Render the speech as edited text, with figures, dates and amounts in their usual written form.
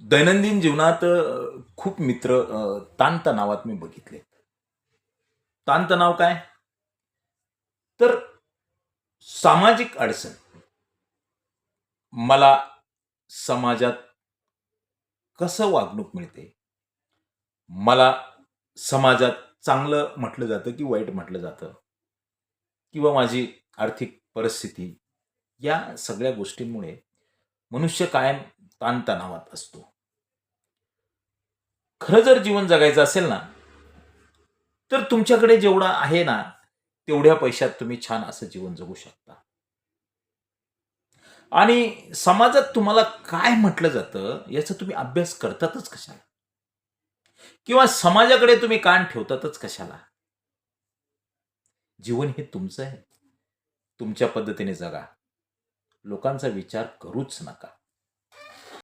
दैनंदिन जीवनात खूप मित्र ताणतणावात मी बघितले. ताणतणाव काय? तर सामाजिक अडचण. मला समाजात कसं वागणूक मिळते? मला समाजात चांगलं म्हटलं जातं की वाईट म्हटलं जातं? किंवा माझी आर्थिक परिस्थिती, या सगळ्या गोष्टींमुळे मनुष्य कायम ताणतणावात असतो. खरं जर जीवन जगायचं असेल ना, तर तुमच्याकडे जेवढं आहे ना, तेवढ्या पैशात तुम्ही छान असं जीवन जगू शकता. आणि समाजात तुम्हाला काय म्हटलं जातं, याचा तुम्ही अभ्यास करतातच कशाला? किंवा समाजाकडे तुम्ही कान ठेवतातच कशाला? जीवन हे तुमचं आहे. तुमच्या पद्धतीने जगा. लोकांचा विचार करूच नका.